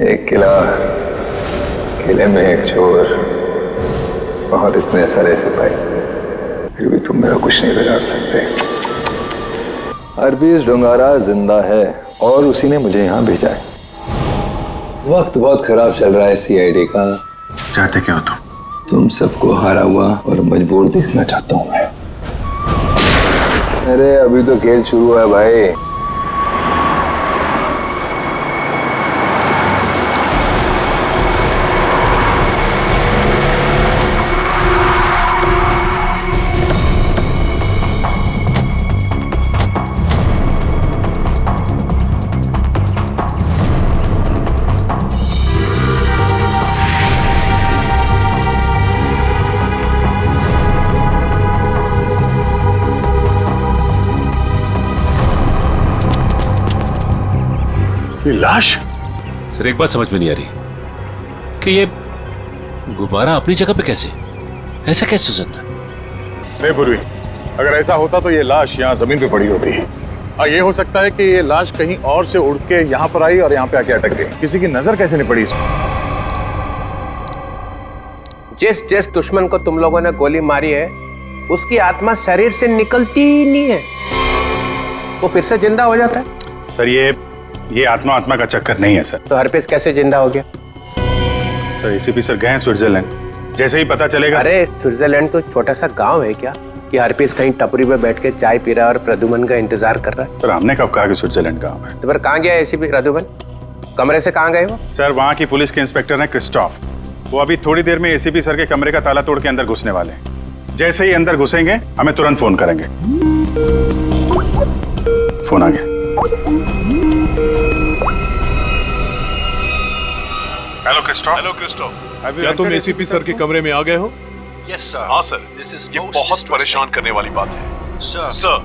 एक किला, किले में एक चोर और इतने सारे सिपाही, फिर भी तुम मेरा कुछ नहीं बिगाड़ सकते। हरबीज डोंगारा जिंदा है और उसी ने मुझे यहाँ भेजा है। वक्त बहुत खराब चल रहा है सीआईडी का। चाहते क्या हो तुम? तुम सबको हारा हुआ और मजबूर देखना चाहता हूँ मैं। अरे अभी तो खेल शुरू हुआ है भाई। लाश? सर एक बात समझ में नहीं आ रही कि ये गुब्बारा अपनी जगह पे कैसे, ऐसा कैसे हो सकता? नहीं पूर्वी, अगर ऐसा होता तो ये लाश यहाँ जमीन पे पड़ी होती है। और ये हो सकता है कि ये लाश कहीं और से उड़ के यहाँ पर आई और यहाँ पे आके अटक गई। किसी की नजर कैसे नहीं पड़ी इसमें? जिस जिस दुश्मन को तुम लोगों ने गोली मारी है उसकी आत्मा शरीर से निकलती ही नहीं है, वो फिर से जिंदा हो जाता है। सर ये आत्मा का चक्कर नहीं है सर। तो हरपेश कैसे जिंदा हो गया? सर एसीपी सर गए हैं स्विट्जरलैंड, जैसे ही पता चलेगा। अरे स्विट्जरलैंड तो छोटा सा गांव है क्या कि हरपेश कहीं टपरी पे बैठ के चाय पी रहा है और प्रद्युमन का इंतजार कर रहा है? सर हमने कब कहा कि स्विट्जरलैंड गांव है? तो फिर कहाँ गया एसीपी प्रद्युमन? कमरे से कहाँ गए वो? सर वहाँ की पुलिस के इंस्पेक्टर हैं क्रिस्टोफ, वो अभी थोड़ी देर में एसीपी सर के कमरे का ताला तोड़ के अंदर घुसने वाले हैं। जैसे ही अंदर घुसेंगे हमें तुरंत फोन करेंगे। फोन आ गया। हेलो क्रिस्टोफ, क्या तुम एसीपी सर के कमरे में आ गए हो? Yes sir. हाँ सर, ये बहुत परेशान करने वाली बात है। सर,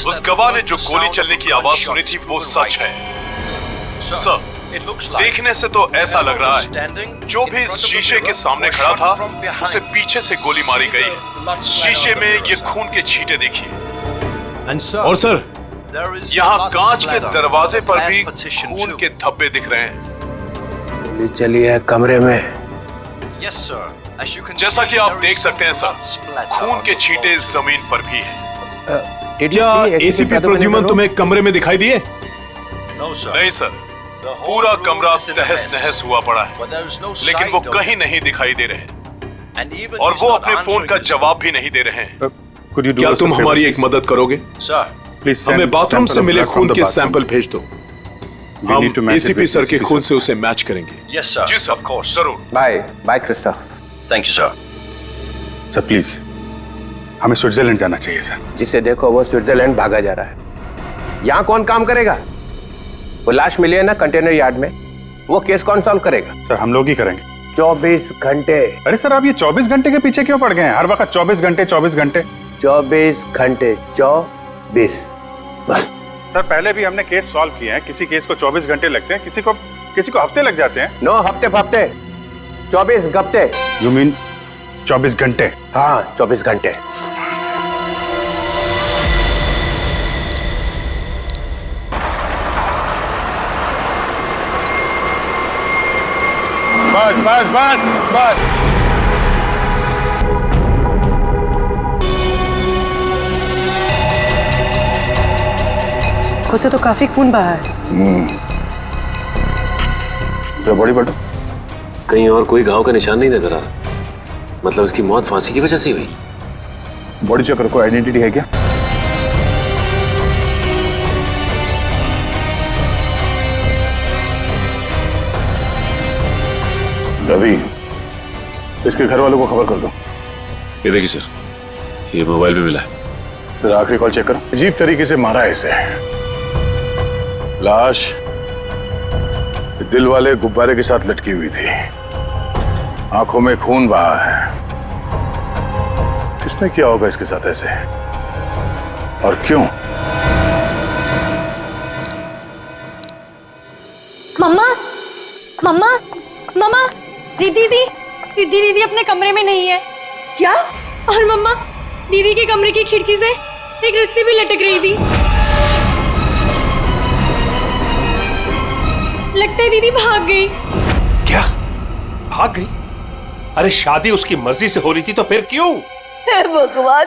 उस गवाह ने जो गोली चलने की आवाज सुनी थी वो सच है। सर, देखने से तो ऐसा लग रहा है जो भी इस शीशे के सामने खड़ा था उसे पीछे से गोली मारी गई है। शीशे में ये खून के छींटे देखिए। और सर, यहाँ कांच के दरवाजे पर भी खून के धब्बे दिख रहे हैं। गोली चली है कमरे में। जैसा कि आप देख सकते हैं सर, खून के छींटे जमीन पर भी हैं। क्या एसीपी प्रद्युमन तुम्हें कमरे में दिखाई दिए? नहीं सर, पूरा कमरा तहस नहस हुआ पड़ा है, लेकिन वो कहीं नहीं दिखाई दे रहे और वो अपने फोन का जवाब भी नहीं दे रहे हैं। क्या तुम हमारी एक मदद करोगे? हमें बाथरूम से मिले खून के सैंपल भेज दो, हम एसीपी सर के खून से उसे मैच करेंगे। Yes sir. जी सर, ऑफ कोर्स, जरूर। Bye Christoph. Thank you sir. Sir please, हमें स्विट्जरलैंड जाना चाहिए सर। जिसे देखो वो स्विट्जरलैंड भागा जा रहा है। यहाँ कौन काम करेगा? वो लाश मिली है ना कंटेनर यार्ड में, वो केस कौन सॉल्व करेगा? सर हम लोग ही करेंगे। 24 घंटे। अरे सर आप ये 24 घंटे के पीछे क्यों पड़ गए हैं? हर वक्त 24 घंटे 24 घंटे 24 घंटे 24 बस। सर पहले भी हमने केस सॉल्व किए हैं, किसी केस को 24 घंटे लगते हैं, किसी को हफ्ते लग जाते हैं। नो हफ्ते 24 घंटे। यू मीन 24 घंटे? हाँ 24 घंटे। बस बस बस बस। उसे तो काफी खून बहा है। बड़ी बड़ी कहीं और कोई घाव का निशान नहीं नजर आ रहा। मतलब उसकी मौत फांसी की वजह से हुई? बॉडी चेकर को आइडेंटिटी है क्या? रवि, इसके घर वालों को खबर कर दो। ये देखिए सर, ये मोबाइल पे मिला है। फिर आखिरी कॉल चेक करो। अजीब तरीके से मारा है इसे। लाश दिल वाले गुब्बारे के साथ लटकी हुई थी, आंखों में खून बहा है। किसने किया होगा इसके साथ ऐसे, और क्यों? मम्मा, मम्मा, मम्मा, रिद्धि दीदी अपने कमरे में नहीं है। क्या? और मम्मा, दीदी के कमरे की खिड़की से एक रस्सी भी लटक रही थी। लगता है दीदी भाग गई। क्या भाग गई? अरे शादी उसकी मर्जी से हो रही थी तो फिर क्यों? हे भगवान,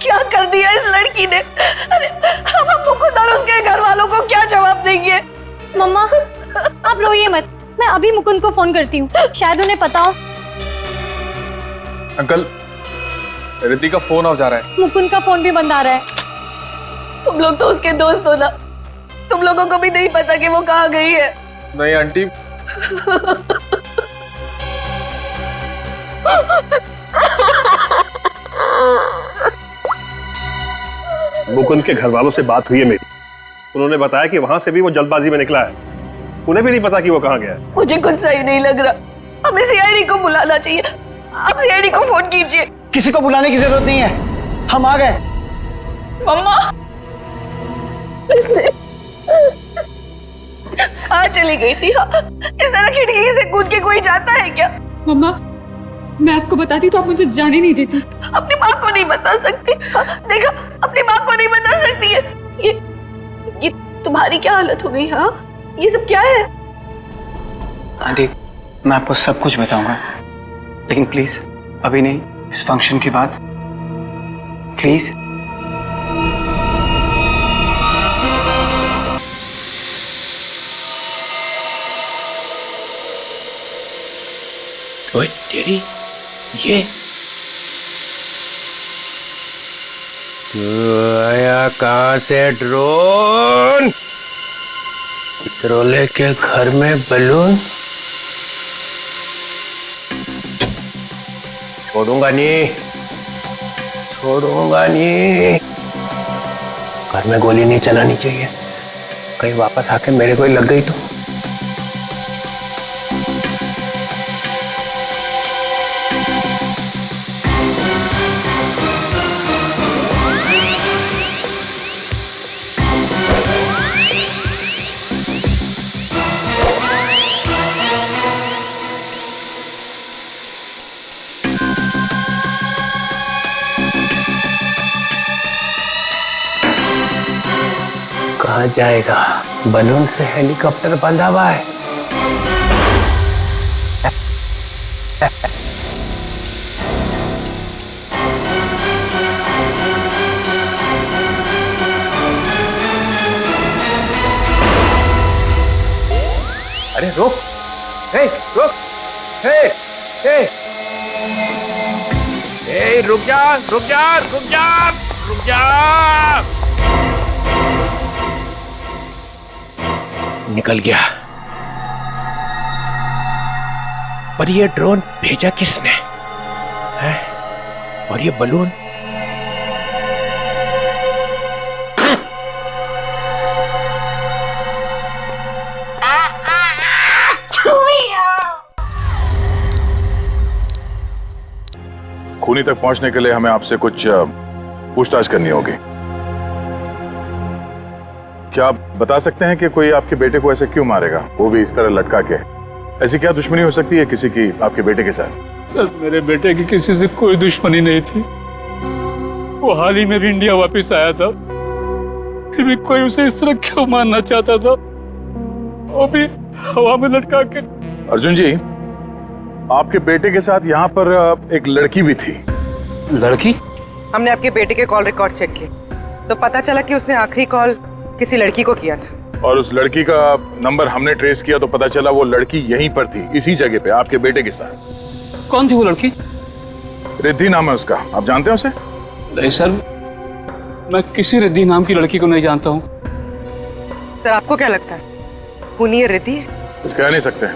क्या कर दिया इस लड़की ने। अरे हम मुकुंद और उसके घर वालों को क्या जवाब देंगे? मम्मा आप रोइए मत, मैं अभी मुकुंद को फोन करती हूँ, शायद उन्हें पता हो। अंकल, रिद्धि का फोन आ जा रहा है। मुकुंद का फोन भी बंद आ रहा है। तुम लोग तो उसके दोस्त हो ना, तुम लोगों को भी नहीं पता कि वो कहाँ गई है। नहीं आंटी, मुकुंद के घर वालों से बात हुई है मेरी। उन्होंने बताया कि वहां से भी वो जल्दबाजी में निकला है। उन्हें भी नहीं पता कि वो कहाँ गया है। मुझे कुछ सही नहीं लग रहा। हमें सीआईडी को बुलाना चाहिए। आप सीआईडी को फोन कीजिए। किसी को बुलाने की जरूरत नहीं है, हम आ गए। मम्मा कहाँ चली गई थी? इस तरह खिड़की से कूद के कोई जाता है क्या? मम्मा मैं आपको बताती तो आप मुझे जाने नहीं देती। अपनी माँ को नहीं बता सकती? देखा, अपनी माँ को नहीं बता सकती है। ये तुम्हारी क्या हालत हो गई? हाँ, ये सब क्या है? आंटी मैं आपको सब कुछ बताऊंगा, लेकिन प्लीज अभी नहीं, इस फंक्शन के बाद प्लीज। ओए तेरी ये आया कहाँ से ड्रोन? ट्रोले के घर में बलून? छोड़ूंगा नहीं, छोड़ूंगा नहीं। घर में गोली नहीं चलानी चाहिए, कहीं वापस आके मेरे को ही लग गई तो। कहाँ जाएगा? बलून से हेलीकॉप्टर बंधा हुआ है। अरे रुक, हे रुक, हे रुक जा, रुक जा, रुक जा, रुक जा। निकल गया। पर ये ड्रोन भेजा किसने है? और ये बलून? खूनी तक पहुंचने के लिए हमें आपसे कुछ पूछताछ करनी होगी। क्या आप बता सकते हैं कि कोई आपके बेटे को ऐसे क्यों मारेगा, वो भी इस तरह लटका के? ऐसी क्या दुश्मनी हो सकती है किसी की आपके बेटे के साथ? सर मेरे बेटे की किसी से कोई दुश्मनी नहीं थी। वो हाल ही में भी इंडिया वापस आया था, फिर भी कोई उसे इस तरह क्यों मारना चाहता था, वो भी हवा में लटका के। अर्जुन जी, आपके बेटे के साथ यहाँ पर एक लड़की भी थी। लड़की? हमने आपके बेटे के कॉल रिकॉर्ड चेक किए तो पता चला कि उसने आखिरी कॉल किसी लड़की को किया था। और उस लड़की का नंबर हमने ट्रेस किया तो पता चला वो लड़की यहीं पर थी, इसी जगह पे आपके बेटे के साथ। कौन थी वो लड़की? रिद्धि नाम है उसका, आप जानते हैं उसे? नहीं सर, मैं किसी रिद्धि नाम की लड़की को नहीं जानता हूँ। सर आपको क्या लगता है, खूनी ये रिद्धि है? कुछ कह नहीं सकते,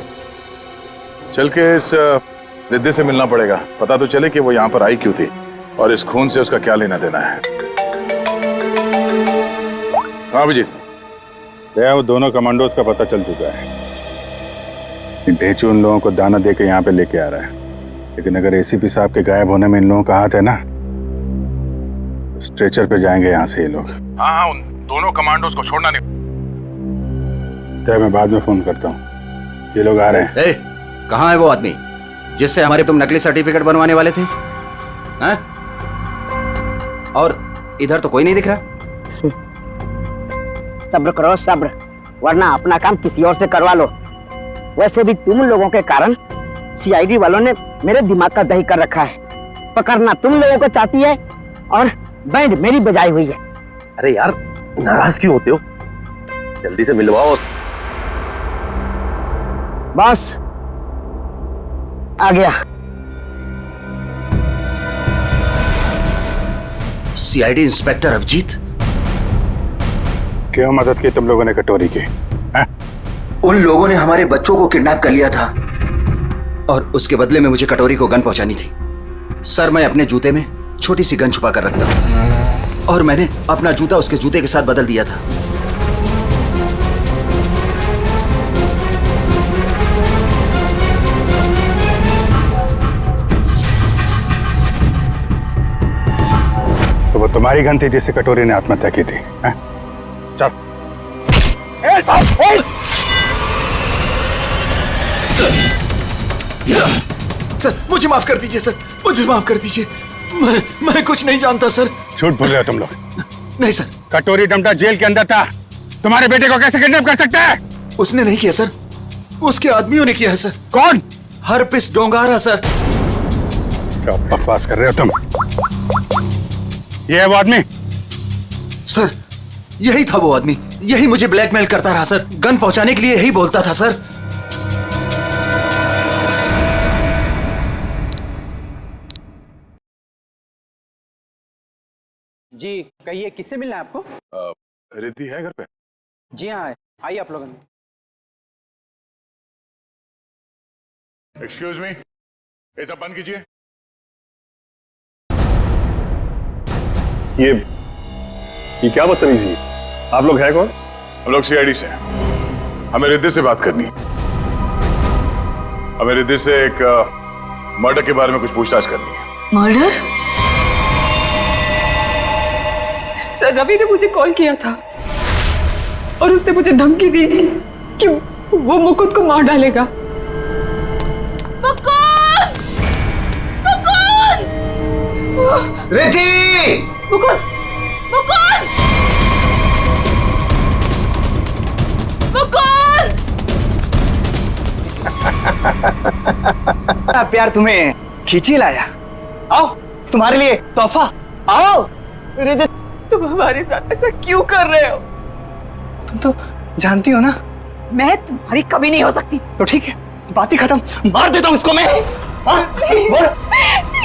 चल के इस रिद्धि से मिलना पड़ेगा, पता तो चले कि वो यहाँ पर आई क्यों थी और इस खून से उसका क्या लेना देना है। हाँ अभिजीत, वो दोनों कमांडोज का पता चल चुका है। ढेचू उन लोगों को दाना दे के यहाँ पे लेके आ रहा है, लेकिन अगर एसीपी साहब के गायब होने में इन लोगों का हाथ है ना, तो स्ट्रेचर पे जाएंगे यहाँ से ये लोग। हाँ, उन दोनों कमांडोज को छोड़ना नहीं। तो मैं बाद में फोन करता हूँ, ये लोग आ रहे हैं। कहाँ है वो आदमी जिससे हमारे तुम नकली सर्टिफिकेट बनवाने वाले थे? हैं? और इधर तो कोई नहीं दिख रहा। सब्र करो सब्र, वरना अपना काम किसी और से करवा लो। वैसे भी तुम लोगों के कारण सीआईडी वालों ने मेरे दिमाग का दही कर रखा है। पकड़ना तुम लोगों को चाहती है और बैंड मेरी बजाई हुई है। अरे यार नाराज क्यों होते हो? जल्दी से मिलवाओ। बॉस आ गया। सीआईडी इंस्पेक्टर अभिजीत, क्यों मदद की तुम लोगों ने कटोरी की? उन लोगों ने हमारे बच्चों को किडनैप कर लिया था और उसके बदले में मुझे कटोरी को गन पहुंचानी थी। सर, मैं अपने जूते में छोटी सी गन छुपा कर रखता हूं और मैंने अपना जूता उसके जूते के साथ बदल दिया था। तो वो तुम्हारी गन थी जिससे कटोरी ने आत्महत्या की थी? चल। सर मुझे माफ कर दीजिए, सर मुझे माफ कर दीजिए। मैं कुछ नहीं जानता सर। झूठ बोल रहे हो तुम लोग। नहीं सर। कटोरी डमटा जेल के अंदर था, तुम्हारे बेटे को कैसे किडनैप कर सकता है? उसने नहीं किया सर, उसके आदमियों ने किया है सर। कौन? Herpes डोंगारा sir. क्या बकवास कर रहे हो तुम? ये है वो आदमी? सर यही था वो आदमी, यही मुझे ब्लैकमेल करता रहा सर। गन पहुंचाने के लिए यही बोलता था सर। जी कहिए, किससे मिलना है आपको? रिद्धि है घर पे? जी हाँ, आइए आप लोगों ने। एक्सक्यूज मी, ये सब बंद कीजिए। ये क्या बदतमीजी है? आप लोग हैं कौन? हम लोग सीआईडी से हैं। हमें रिद्धि से बात करनी है। हमें रिद्धि से एक मर्डर के बारे में कुछ पूछताछ करनी है। मर्डर? सर रवि ने मुझे कॉल किया था और उसने मुझे धमकी दी कि वो मुकुंद को मार डालेगा। मुकुंद! मुकुंद! रिद्धि! मुकुंद! मुकुंद! मुकुंद! प्यार तुम्हें खींची लाया। आओ, तुम्हारे लिए तोहफा। आओ। रिद्धि, तुम हमारे साथ ऐसा क्यों कर रहे हो? तुम तो जानती हो ना मैं तुम्हारी कभी नहीं हो सकती। तो ठीक है, बात ही खत्म। मार देता हूँ इसको मैं। बोल।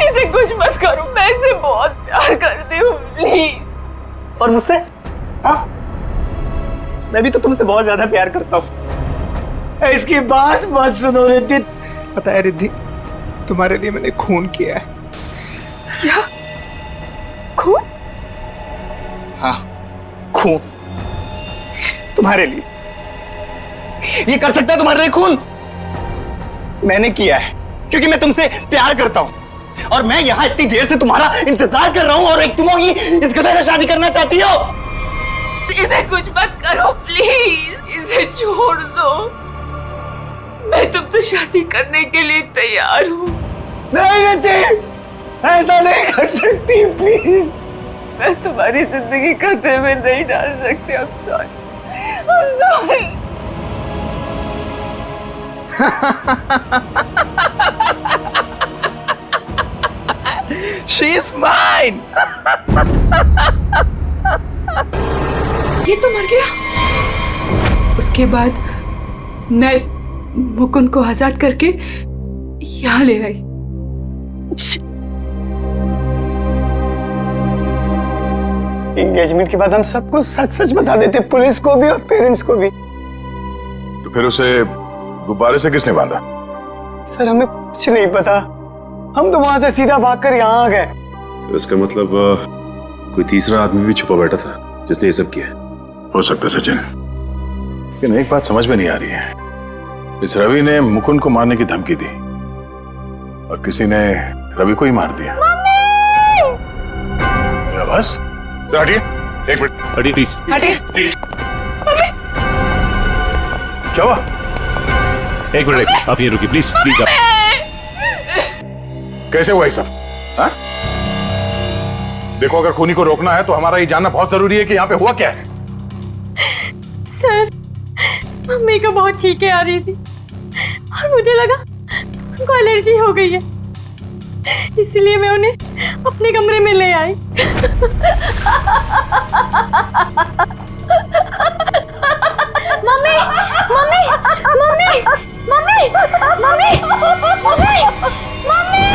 इसे कुछ मत करो, मैं इसे बहुत प्यार करती हूँ, प्लीज। और मुझसे? हाँ, मैं भी तो तुमसे बहुत ज्यादा प्यार करता हूँ। इसकी बात मत सुनो रिद्धि। पता है रिद्धि, तुम्हारे लिए मैंने खून किया है। क्या? खून? हाँ, खून तुम्हारे लिए। ये कर सकता है तुम्हारे लिए खून? मैंने किया है क्योंकि मैं तुमसे प्यार करता हूं और मैं यहां इतनी देर से तुम्हारा इंतजार कर रहा हूं और एक तुम ही इस गधे से शादी करना चाहती हो। इसे कुछ मत करो प्लीज, इसे छोड़ दो। मैं तुमसे शादी करने के लिए तैयार हूं। नहीं रिद्धि, ऐसा नहीं कर सकती प्लीज। मैं तुम्हारी जिंदगी खतरे में नहीं डाल सकती। I'm sorry. I'm sorry. She is mine. ये तो मर गया। उसके बाद मैं मुकुंद को आजाद करके यहाँ ले आई। एंगेजमेंट के बाद हम सब कुछ सच सच बता देते, पुलिस को भी और पेरेंट्स को भी। तो फिर उसे गुब्बारे से किसने बांधा? सर हमें कुछ नहीं पता, हम तो वहां से सीधा भागकर यहाँ आ गए। तो इसका मतलब कोई तीसरा आदमी भी छुपा बैठा था जिसने ये सब किया। हो सकता है सचिन, लेकिन एक बात समझ में नहीं आ रही है। इस रवि ने मुकुंद को मारने की धमकी दी और किसी ने रवि को ही मार दिया। या बस हटिए, एक मिनट हटिए प्लीज। हटिए। क्या हुआ? एक मिनट, आप ये रुकिए प्लीज प्लीज। आप कैसे हुआ ये सब? हाँ? देखो, अगर खूनी को रोकना है तो हमारा ये जानना बहुत जरूरी है कि यहाँ पे हुआ क्या है। सर, मम्मी को बहुत छींकें आ रही थी। और मुझे लगा उनको एलर्जी हो गई है, इसलिए मैं उन्हें अपने कमरे में ले आई। Mummy mummy mummy mummy mummy mummy mummy.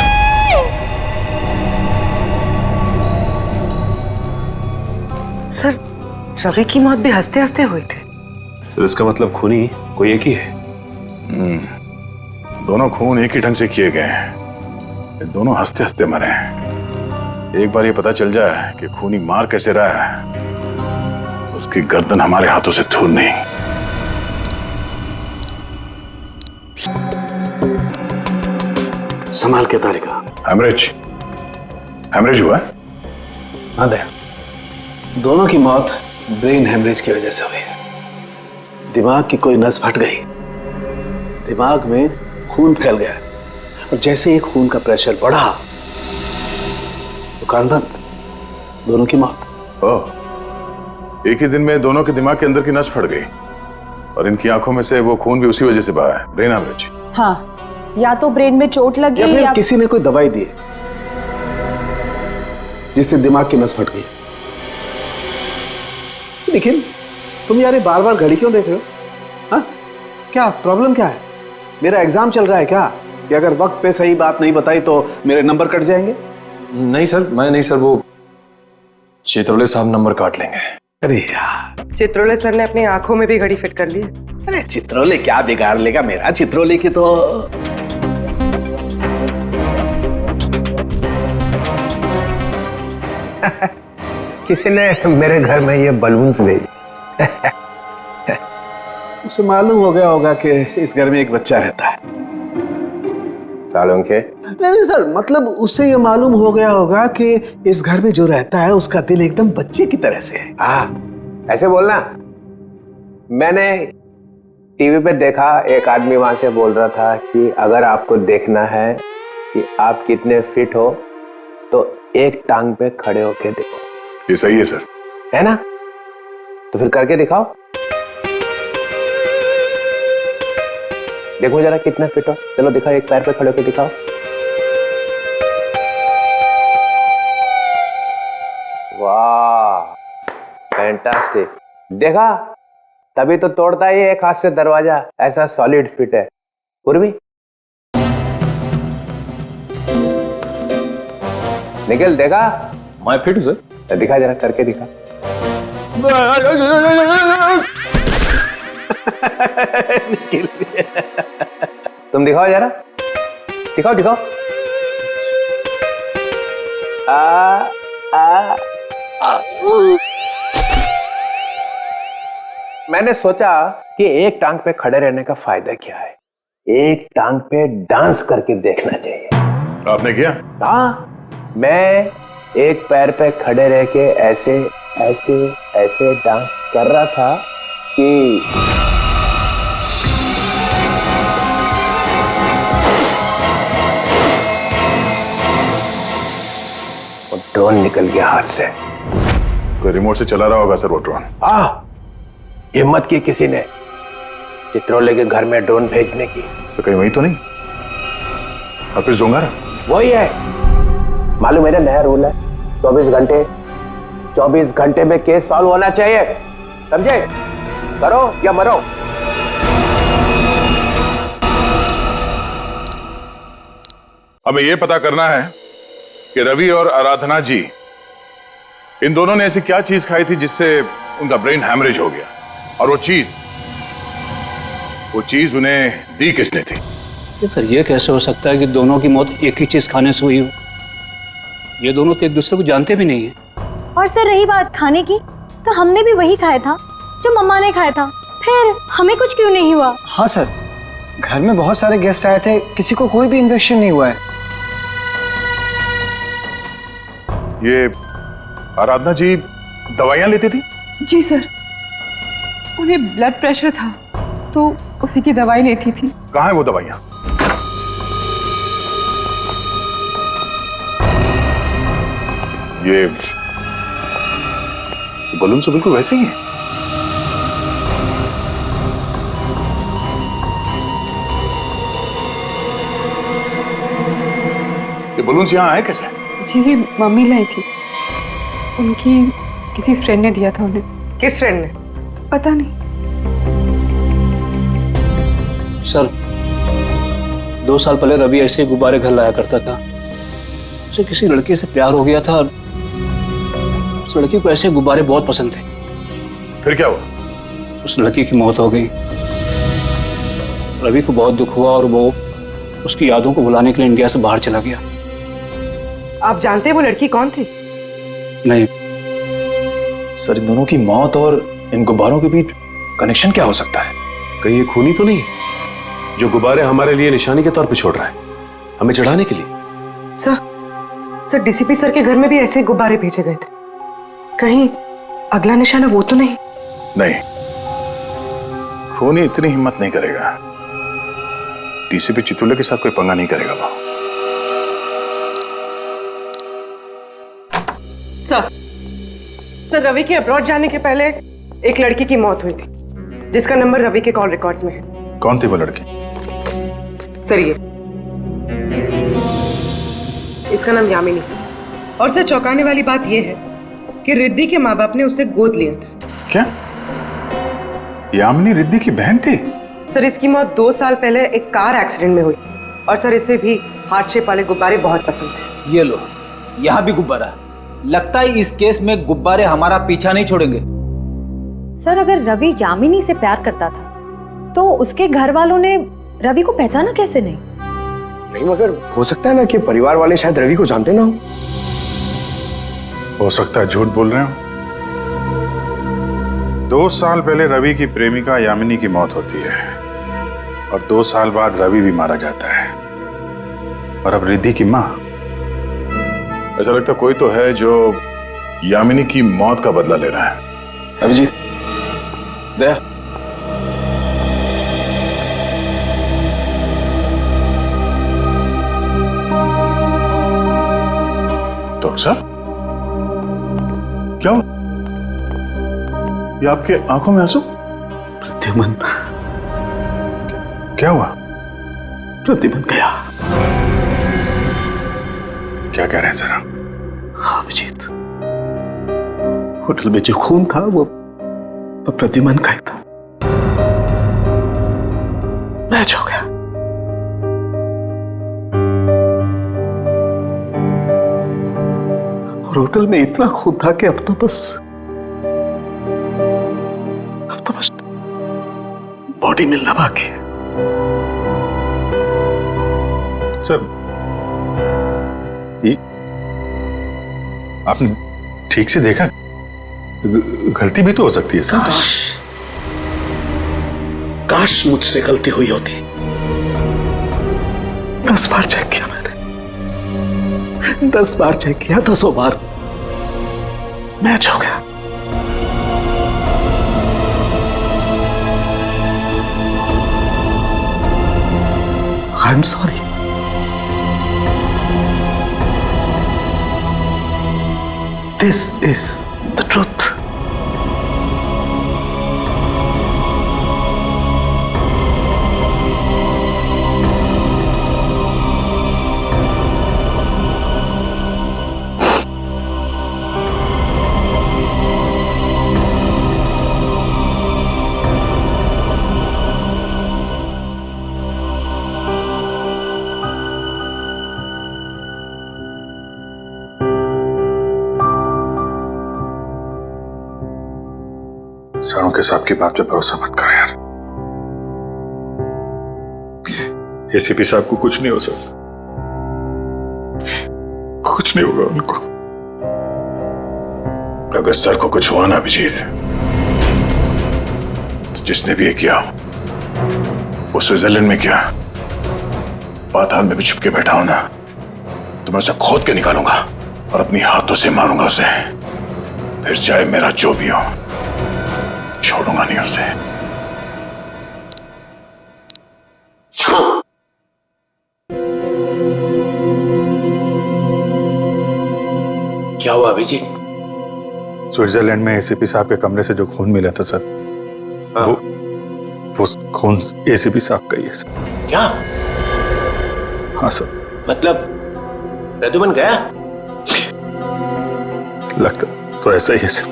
Sir, Ravi की मौत भी हंसते हंसते हुई थी। सर इसका मतलब खूनी कोई एक ही है। दोनों खून एक ही ढंग से किए गए हैं, ये दोनों हंसते हंसते मरे हैं। एक बार ये पता चल जाए कि खूनी मार कैसे रहा है, उसकी गर्दन हमारे हाथों से दूर नहीं। संभाल के तारिका। हेमरेज हुआ है? हाँ दया, दोनों की मौत ब्रेन हेमरेज की वजह से हुई है। दिमाग की कोई नस फट गई, दिमाग में खून फैल गया और जैसे ही खून का प्रेशर बढ़ा तो कान बंद, दोनों की मौत। ओह, एक ही दिन में दोनों के दिमाग के अंदर की नस फट गई और इनकी आंखों में से वो खून भी उसी वजह से बहा है, ब्रेन हेमरेज। हाँ, या तो ब्रेन में चोट लगी या फिर किसी ने कोई दवाई दी जिससे दिमाग की नस फट गई। लेकिन तुम यार बार बार घड़ी क्यों देख रहे हो? हाँ, क्या प्रॉब्लम क्या है? मेरा एग्जाम चल रहा है क्या कि अगर वक्त पे सही बात नहीं बताई तो मेरे नंबर कट जाएंगे? नहीं सर, मैं नहीं सर, वो चित्रोले साहब नंबर काट लेंगे। अरे यार, चित्रोले सर ने अपनी आंखों में भी घड़ी फिट कर ली। अरे चित्रोले क्या बिगाड़ लेगा मेरा? चित्रोले की तो किसी ने मेरे घर में ये बलून्स भेजे। उसे मालूम हो गया होगा कि इस घर में एक बच्चा रहता है। सालों के? नहीं सर, मतलब उसे ये मालूम हो गया होगा कि इस घर में जो रहता है उसका दिल एकदम बच्चे की तरह से है। हाँ, ऐसे बोलना। मैंने टीवी पे देखा, एक आदमी वहां से बोल रहा था कि अगर आपको देखना है कि आप कितने फिट हो तो एक टांग पे खड़े होके देखो। ये सही है सर। है ना? तो फिर करके दिखाओ, देखो जरा कितने फिट हो। चलो दिखाओ, एक पैर पे खड़े होके दिखाओ। वाह, फैंटास्टिक। देखा, तभी तो तोड़ता है एक हाथ से दरवाजा, ऐसा सॉलिड फिट है। पूर्वी निखिल, देखा? मैं फिट हूं सर। दिखा जरा, करके दिखा। तुम दिखाओ जरा, दिखाओ दिखाओ। मैंने सोचा कि एक टांग पे खड़े रहने का फायदा क्या है, एक टांग पे डांस करके देखना चाहिए। आपने किया? हाँ, मैं एक पैर पे खड़े रह के ऐसे ऐसे ऐसे डांस कर रहा था कि वो ड्रोन निकल गया हाथ से। कोई रिमोट से चला रहा होगा सर वो ड्रोन। हाँ, हिम्मत की किसी ने चित्रोले के घर में ड्रोन भेजने की। सर कहीं वही तो नहीं? हाफिज डोंगारा? वही है। मालूम है ना, नया रूल है, 24 घंटे में केस सॉल्व होना चाहिए, समझे? करो या मरो। हमें यह पता करना है कि रवि और आराधना जी, इन दोनों ने ऐसी क्या चीज खाई थी जिससे उनका ब्रेन हैमरेज हो गया, और वो चीज उन्हें दी किसने थी? सर ये कैसे हो सकता है कि दोनों की मौत एक ही चीज खाने से हुई हो? ये दोनों तो एक दूसरे को जानते भी नहीं है। और सर रही बात खाने की, तो हमने भी वही खाया था जो मम्मा ने खाया था, फिर हमें कुछ क्यों नहीं हुआ? हाँ सर, घर में बहुत सारे गेस्ट आए थे, किसी को कोई भी इन्फेक्शन नहीं हुआ है। ये आराधना जी दवाइयां लेती थी? जी सर, उन्हें ब्लड प्रेशर था तो उसी की दवाई लेती थी। कहाँ है वो दवाइयां? ये बलून से बिल्कुल वैसे ही है। ये बलून्स यहाँ आए कैसे? जी ये मम्मी लाई थी, उनकी किसी फ्रेंड ने दिया था उन्हें। किस फ्रेंड ने? पता नहीं। सर 2 साल पहले रवि ऐसे ही गुब्बारे घर लाया करता था। उसे किसी लड़की से प्यार हो गया था और उस लड़की को ऐसे गुब्बारे बहुत पसंद थे। फिर क्या हुआ? उस लड़की की मौत हो गई। रवि को बहुत दुख हुआ और वो उसकी यादों को भुलाने के लिए इंडिया से बाहर चला गया। आप जानते हैं वो लड़की कौन थी? नहीं सर, इन दोनों की मौत और इन गुब्बारों के बीच कनेक्शन क्या हो सकता है? कहीं ये खूनी तो नहीं जो गुब्बारे हमारे लिए निशानी के तौर पे छोड़ रहा है, हमें चढ़ाने के लिए? सर डीसीपी सर के घर में भी ऐसे ही गुब्बारे भेजे गए थे। कहीं अगला निशाना वो तो नहीं? नहीं, खूनी इतनी हिम्मत नहीं करेगा। डीसीपी चितुले के साथ कोई पंगा नहीं करेगा वो। सर रवि के अब्रॉड जाने के पहले एक लड़की की मौत हुई थी जिसका नंबर रवि के कॉल रिकॉर्ड्स में है। कौन थी वो लड़की? सर ये इसका नाम यामिनी। और सर चौंकाने वाली बात यह है कि रिद्धि के माँ बाप ने उसे गोद लिया था। क्या यामिनी रिद्धि की बहन थी? सर इसकी मौत 2 साल पहले एक कार एक्सीडेंट में हुई और सर इसे भी हार्ट शेप वाले गुब्बारे बहुत पसंद थे। ये लो, यहाँ भी गुब्बारा। लगता है इस केस में गुब्बारे हमारा पीछा नहीं छोड़ेंगे। सर अगर रवि यामिनी से प्यार करता था तो उसके घर वालों ने रवि को पहचाना कैसे नहीं? नहीं, मगर हो सकता है ना कि परिवार वाले शायद रवि को जानते ना हो सकता है झूठ बोल रहे हो। 2 साल पहले रवि की प्रेमिका यामिनी की मौत होती है और 2 साल बाद रवि भी मारा जाता है और अब रिद्धि की मां। ऐसा लगता कोई तो है जो यामिनी की मौत का बदला ले रहा है। अभिजीत, दया, डॉक्टर साहब क्या हुआ? ये आपके आंखों में आंसू? प्रद्युमन। क्या हुआ? प्रद्युमन गया। क्या कह रहे हैं सर? हाँ अभिजीत, होटल में जो खून था वो प्रद्युमन का ही था। मैच हो गया। और होटल में इतना खून था कि अब तो बस बॉडी मिलना बाकी है। सर आपने ठीक से देखा? गलती भी तो हो सकती है सर। काश मुझसे गलती हुई होती। 10 बार चेक किया मैंने, 10 बार चेक किया, 10 बार मैच हो गया। I am sorry. This is the truth. सरों के साहब की बात पे भरोसा मत करो यार। एसीपी साहब को कुछ नहीं हो सकता, कुछ नहीं होगा उनको। अगर सर को कुछ हुआ ना अभिजीत, तो जिसने भी ये किया वो स्विट्जरलैंड में किया, पाताल में भी छुप के बैठा हो ना, तो मैं उसे खोद के निकालूंगा और अपनी हाथों से मारूंगा उसे। फिर चाहे मेरा जो भी हो, छोड़ूंगा नहीं उसे। क्या हुआ अभिजीत? स्विट्जरलैंड में एसीपी साहब के कमरे से जो खून मिला था सर, वो खून एसीपी साहब का ही है सर। क्या? हाँ सर। मतलब प्रद्युमन गया? लगता तो ऐसा ही है सर।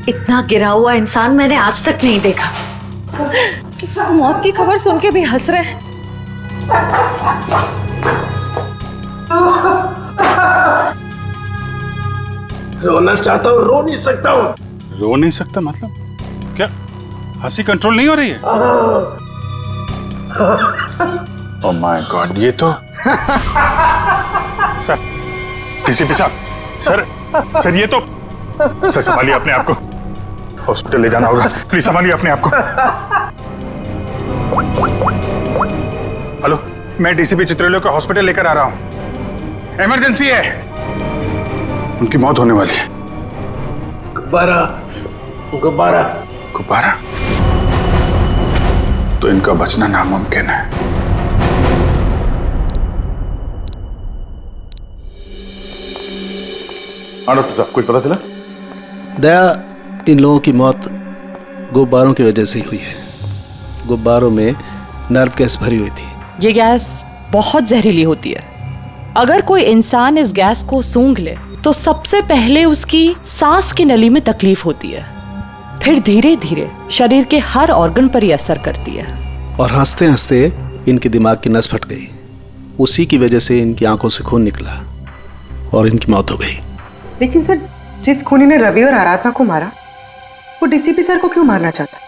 इतना गिरा हुआ इंसान मैंने आज तक नहीं देखा। मौत की खबर सुन के भी हंस रहे हैं। रोना चाहता हूँ, रो नहीं सकता हूँ। रो नहीं सकता मतलब क्या? हंसी कंट्रोल नहीं हो रही है? ओह माय गॉड, ये तो सर, डीसीपी साहब, सर ये तो, सर संभालिए अपने आप को, हॉस्पिटल ले जाना होगा, प्लीज संभालिए अपने आप को। हेलो, मैं डीसीपी चित्रलेखा को हॉस्पिटल लेकर आ रहा हूं, इमरजेंसी है, उनकी मौत होने वाली है। गुब्बारा, गुब्बारा, गुब्बारा? तो इनका बचना नामुमकिन है। डॉक्टर साहब, कुछ पता चला? दया, इन लोगों की मौत गुब्बारों की वजह से ही हुई है। गुब्बारों में नर्व गैस भरी हुई थी। ये गैस बहुत जहरीली होती है। अगर कोई इंसान इस गैस को सूंघ ले तो सबसे पहले उसकी सांस की नली में तकलीफ होती है, फिर धीरे धीरे शरीर के हर ऑर्गन पर ये असर करती है। और हंसते हंसते इनके दिमाग की नस फट गई। उसी की वजह से इनकी आंखों से खून निकला और इनकी मौत हो गई। लेकिन सर, जिस खूनी ने रवि और आराधना को मारा, वो डीसीपी सर को क्यों मारना चाहता?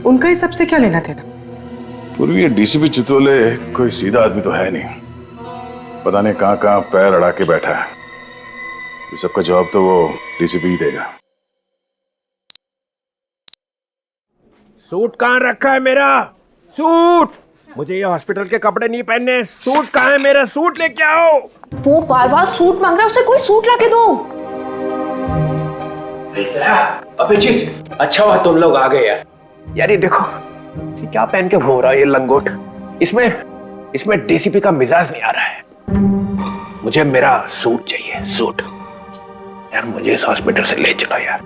उनका इस सबसे क्या लेना देना? पूर्वी, ये डीसीपी चितोले कोई सीधा आदमी तो है नहीं, पता नहीं कहां कहां पैर अड़ा के बैठा है। इस सबका जवाब तो वो डीसीपी ही देगा। सूट कहाँ रखा है मेरा? सूट! मुझे ये हॉस्पिटल के कपड़े नहीं पहनने। सूट कहाँ है मेरा? सूट लेके आओ। वो बार बार सूट मांग रहा है, उसे कोई सूट लाके दो। अभिजीत, अच्छा हुआ तुम लोग आ गए यार। यार ये देखो, ये क्या पहन के घूम रहा है ये लंगोट? इसमें डीसीपी का मिजाज नहीं आ रहा है। मुझे मेरा सूट चाहिए, सूट। यार मुझे इस हॉस्पिटल से ले चलो यार।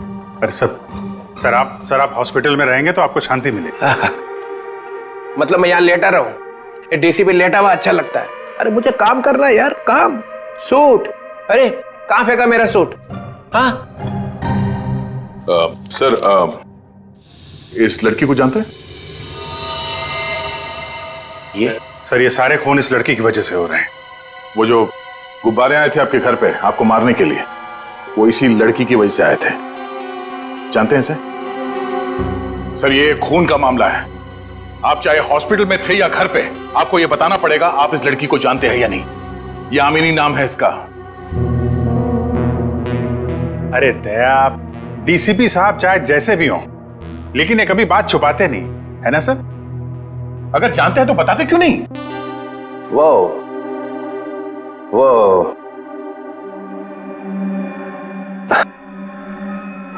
अरे सर आप हॉस्पिटल में रहेंगे तो आपको शांति मिलेगी। मतलब मैं यहाँ लेटा रहूं? डीसीपी लेटा हुआ अच्छा लगता है? अरे मुझे काम करना है यार, काम। सूट, अरे कहाँ फेंका मेरा सूट? हाँ सर, इस लड़की को जानते हैं? ये सारे खून इस लड़की की वजह से हो रहे हैं। वो जो गुब्बारे आए थे आपके घर पे आपको मारने के लिए, वो इसी लड़की की वजह से आए थे। जानते हैं सर, ये खून का मामला है। आप चाहे हॉस्पिटल में थे या घर पे, आपको ये बताना पड़ेगा आप इस लड़की को जानते हैं या नहीं। यामिनी नाम है इसका। अरे दया, आप डीसीपी साहब चाहे जैसे भी हों, लेकिन ये कभी बात छुपाते नहीं, है ना सर? अगर जानते हैं तो बताते क्यों नहीं? वो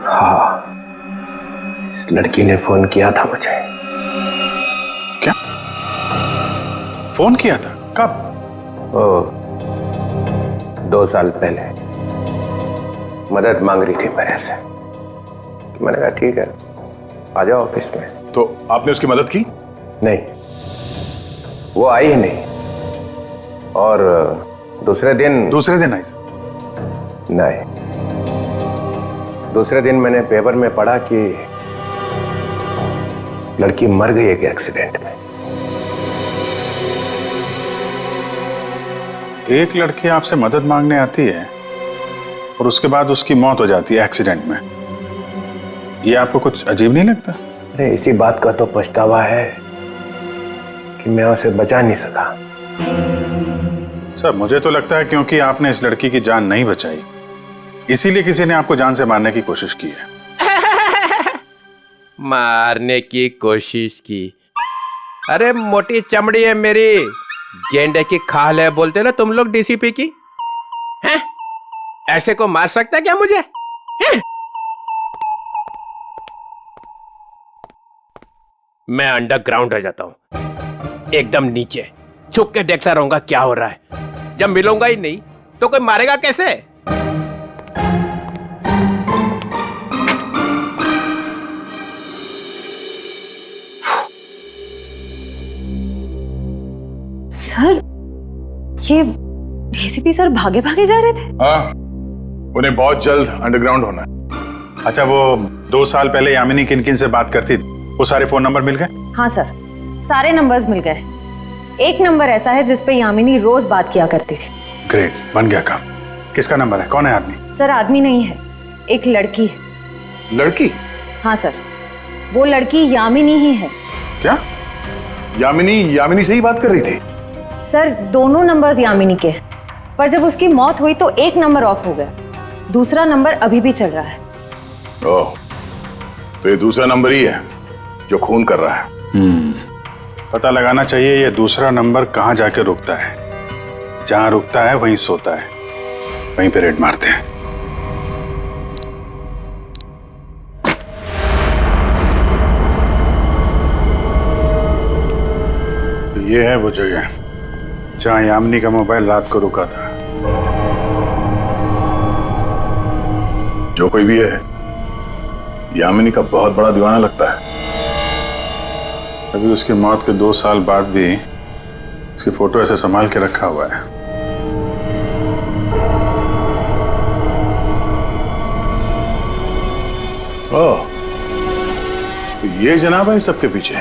हाँ, इस लड़की ने फोन किया था मुझे। क्या फोन किया था? कब? 2 साल पहले मदद मांग रही थी मेरे से। मैंने कहा ठीक है, आ जाओ ऑफिस में। तो आपने उसकी मदद की? नहीं, वो आई ही नहीं। और दूसरे दिन आई सर? नहीं, दूसरे दिन मैंने पेपर में पढ़ा कि लड़की मर गई एक एक्सीडेंट में। एक लड़की आपसे मदद मांगने आती है और उसके बाद उसकी मौत हो जाती है एक्सीडेंट में। ये आपको कुछ अजीब नहीं लगता? अरे इसी बात का तो पछतावा है कि मैं उसे बचा नहीं सका। सर मुझे तो लगता है क्योंकि आपने इस लड़की की जान नहीं बचाई, इसीलिए किसी ने आपको जान से मारने की कोशिश की है। मारने की कोशिश की? अरे मोटी चमड़ी है मेरी, गेंडे की खाल है बोलते ना तुम लोग डीसीपी की। हैं? ऐसे को मार सकता क्या मुझे? हैं? मैं अंडरग्राउंड रह जाता हूं, एकदम नीचे छुप के देखता रहूंगा क्या हो रहा है। जब मिलूंगा ही नहीं तो कोई मारेगा कैसे? ये डीसीपी सर भागे भागे जा रहे थे? हाँ, उन्हें बहुत जल्द अंडरग्राउंड होना है। अच्छा, वो 2 साल पहले यामिनी किन किन से बात करती थी, वो सारे फोन नंबर मिल गए? हाँ सर, सारे नंबर्स मिल गए। एक नंबर ऐसा है जिस पे यामिनी रोज बात किया करती थी। ग्रेट, बन गया काम। किसका नंबर है? कौन है आदमी? सर आदमी नहीं है, एक लड़की है। लड़की? हाँ सर, वो लड़की यामिनी ही है। क्या? यामिनी से ही बात कर रही थी? सर दोनों नंबर्स यामिनी के हैं, पर जब उसकी मौत हुई तो एक नंबर ऑफ हो गया, दूसरा नंबर अभी भी चल रहा है। ओह, तो ये दूसरा नंबर ही है जो खून कर रहा है। पता लगाना चाहिए ये दूसरा नंबर कहाँ जाके रुकता है। जहां रुकता है वहीं सोता है, वहीं पे रेड मारते हैं। तो ये है वो जगह जहां यामिनी का मोबाइल रात को रुका था। जो कोई भी है, यामिनी का बहुत बड़ा दीवाना लगता है। अभी उसकी मौत के 2 साल बाद भी उसकी फोटो ऐसे संभाल के रखा हुआ है। ओह, तो ये जनाब है सबके पीछे।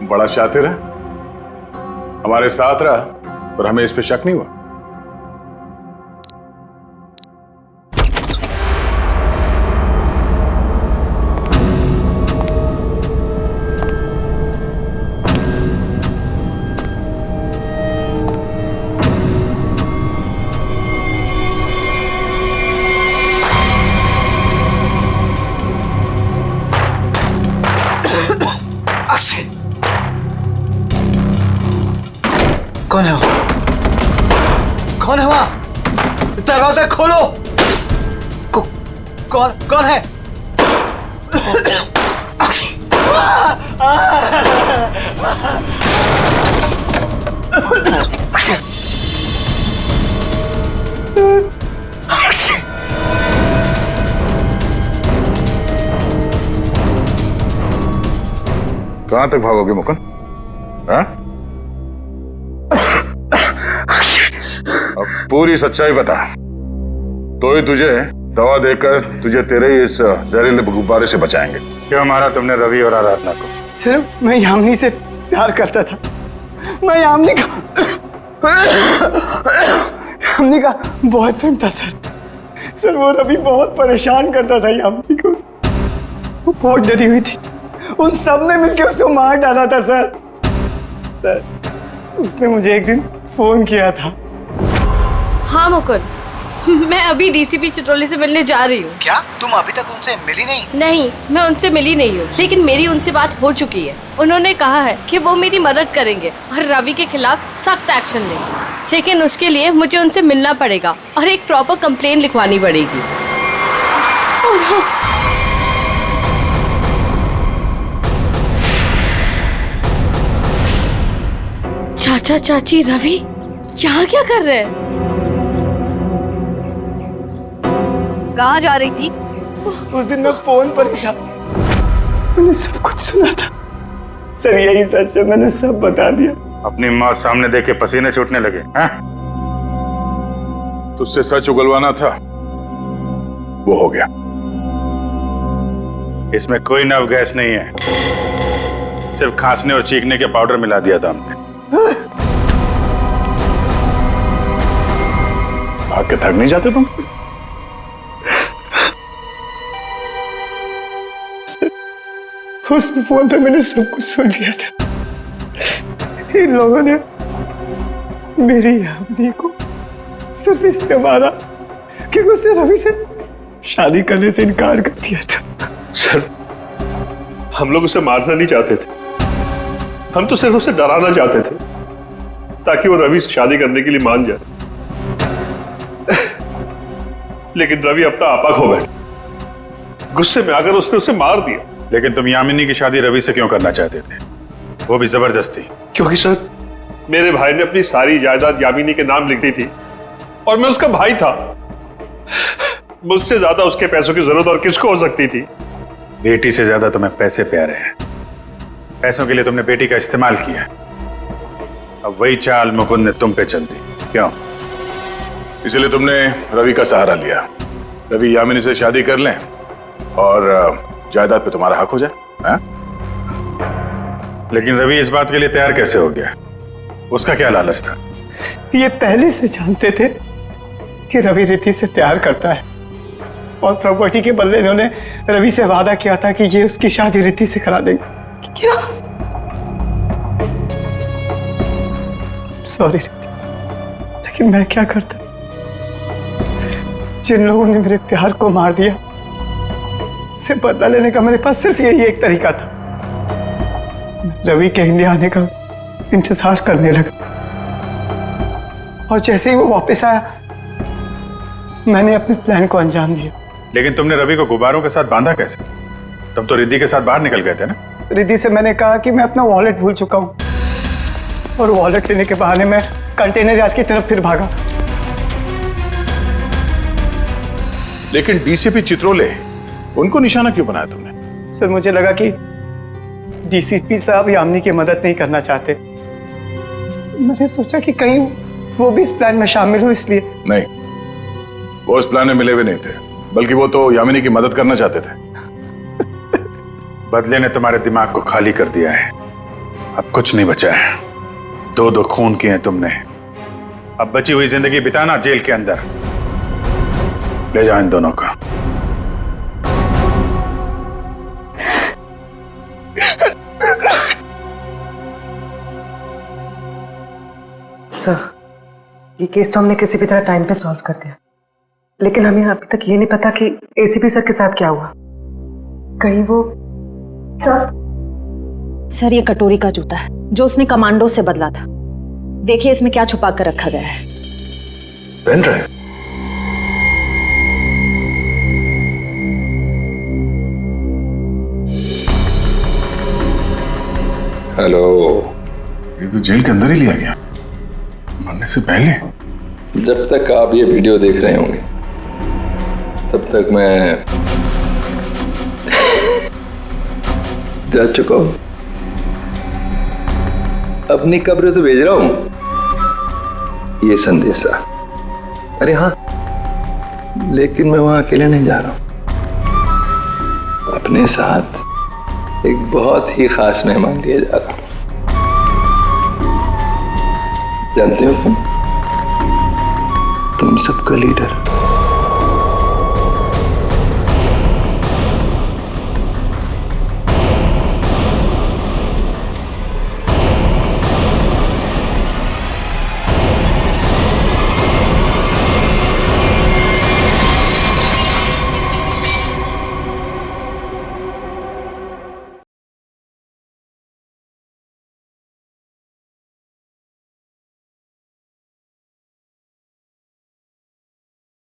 बड़ा शातिर है, हमारे साथ रहा और हमें इस पे शक नहीं हुआ। कौन है वो? कौन है वहां? दरवाजा खोलो। कौन है? कहां तक भागोगे मुकुंद? हाँ? अब पूरी सच्चाई बता, तो ही तुझे दवा देकर तुझे तेरे इस जहरीले गुब्बारे से बचाएंगे। क्यों मारा तुमने रवि और आराधना को? सर मैं यामिनी से प्यार करता था। मैं यामिनी का बॉयफ्रेंड था सर। वो रवि बहुत परेशान करता था यामिनी को। वो बहुत डरी हुई थी, उन सब ने मिलकर उसे मार डाला था सर। उसने मुझे एक दिन फोन किया था। हाँ मुकुंद, मैं अभी डीसीपी चित्रोली से मिलने जा रही हूँ। क्या तुम अभी तक उनसे मिली नहीं? नहीं, मैं उनसे मिली नहीं हूँ, लेकिन मेरी उनसे बात हो चुकी है। उन्होंने कहा है कि वो मेरी मदद करेंगे और रवि के खिलाफ सख्त एक्शन लेंगे, लेकिन उसके लिए मुझे उनसे मिलना पड़ेगा और एक प्रॉपर कंप्लेन लिखवानी पड़ेगी। चाचा चाची, रवि यहाँ क्या कर रहे हैं? कहाँ जा रही थी? उस दिन मैं फोन पर ही था, मैंने सब कुछ सुना था सर। यही सच है, मैंने सब बता दिया। अपनी मौत सामने देख के पसीने छूटने लगे हैं? तुझसे सच उगलवाना था, वो हो गया। इसमें कोई नव गैस नहीं है, सिर्फ खांसने और चीखने के पाउडर मिला दिया था हमने। भाग के थक नहीं जाते तुम? उस फोन पे मैंने सब कुछ सुन लिया था। इन लोगों ने मेरी यामिनी को सिर्फ इसलिए मारा क्योंकि उसने रवि से शादी करने से इनकार कर दिया था। सर, हम लोग उसे मारना नहीं चाहते थे, हम तो सिर्फ उसे डराना चाहते थे ताकि वो रवि से शादी करने के लिए मान जाए। लेकिन रवि अपना आपा खो बैठा, गुस्से में आकर उसने उसे मार दिया। लेकिन तुम यामिनी की शादी रवि से क्यों करना चाहते थे, वो भी जबरदस्ती? क्योंकि सर, मेरे भाई ने अपनी सारी जायदाद यामिनी के नाम लिख दी थी और मैं उसका भाई था। मुझसे ज्यादा उसके पैसों की जरूरत और किसको हो सकती थी? बेटी से ज्यादा तुम्हें पैसे प्यारे हैं। पैसों के लिए तुमने बेटी का इस्तेमाल किया अब वही चाल मुकुंद ने तुम पे चल दी, क्यों? इसलिए तुमने रवि का सहारा लिया। रवि यामिनी से शादी कर लें और जायदाद पे तुम्हारा हक हो जाए, हाँ? लेकिन रवि इस बात के लिए तैयार कैसे हो गया? उसका क्या लालच था? ये पहले से जानते थे कि रवि रिद्धि से प्यार करता है और प्रॉपर्टी के बदले इन्होंने रवि से वादा किया था कि ये उसकी शादी रिद्धि से करा देंगे। क्या? सॉरी रिद्धि, लेकिन मैं क्या करता? जिन लोगों ने मेरे प्यार को मार दिया, से बदला लेने का मेरे पास सिर्फ यही एक तरीका था। रवि के इंडिया आने का इंतजार करने लगा और जैसे ही वो वापस आया मैंने अपने प्लान को अंजाम दिया। लेकिन तुमने रवि को गुब्बारों के साथ बांधा कैसे? तुम तो रिद्धि के साथ बाहर निकल गए थे ना? रिद्धि से मैंने कहा कि मैं अपना वॉलेट भूल चुका हूं और वॉलेट लेने के बहाने मैं कंटेनर यार्ड की तरफ फिर भागा। लेकिन डीसीपी चित्रोले, उनको निशाना क्यों बनाया तुमने? सर मुझे लगा कि डीसीपी साहब यामिनी की मदद नहीं करना चाहते। मैंने सोचा कि कहीं वो भी इस प्लान में शामिल हो, इसलिए। नहीं, वो इस प्लान में मिले हुए नहीं थे, बल्कि वो तो यामिनी की मदद करना चाहते थे। बदले ने तुम्हारे दिमाग को खाली कर दिया है, अब कुछ नहीं बचा है। दो दो खून किए हैं तुमने, अब बची हुई जिंदगी बिताना जेल के अंदर। ले जाओ इन दोनों को। सर, ये केस तो हमने किसी भी तरह टाइम पे सॉल्व कर दिया, लेकिन हमें अभी तक ये नहीं पता कि एसीपी सर के साथ क्या हुआ। कहीं वो सर ये कटोरी का जूता है जो उसने कमांडो से बदला था। देखिए इसमें क्या छुपा कर रखा गया है। Pen drive. हेलो। ये तो जेल के अंदर ही लिया गया, मरने से पहले। जब तक आप ये वीडियो देख रहे होंगे तब तक मैं जा चुका हूं। अपनी कब्र से भेज रहा हूं ये संदेशा। अरे हाँ, लेकिन मैं वहां अकेले नहीं जा रहा हूं, अपने साथ एक बहुत ही खास मेहमान लिए जा रहा हूं। जानते हो तुम सबका लीडर।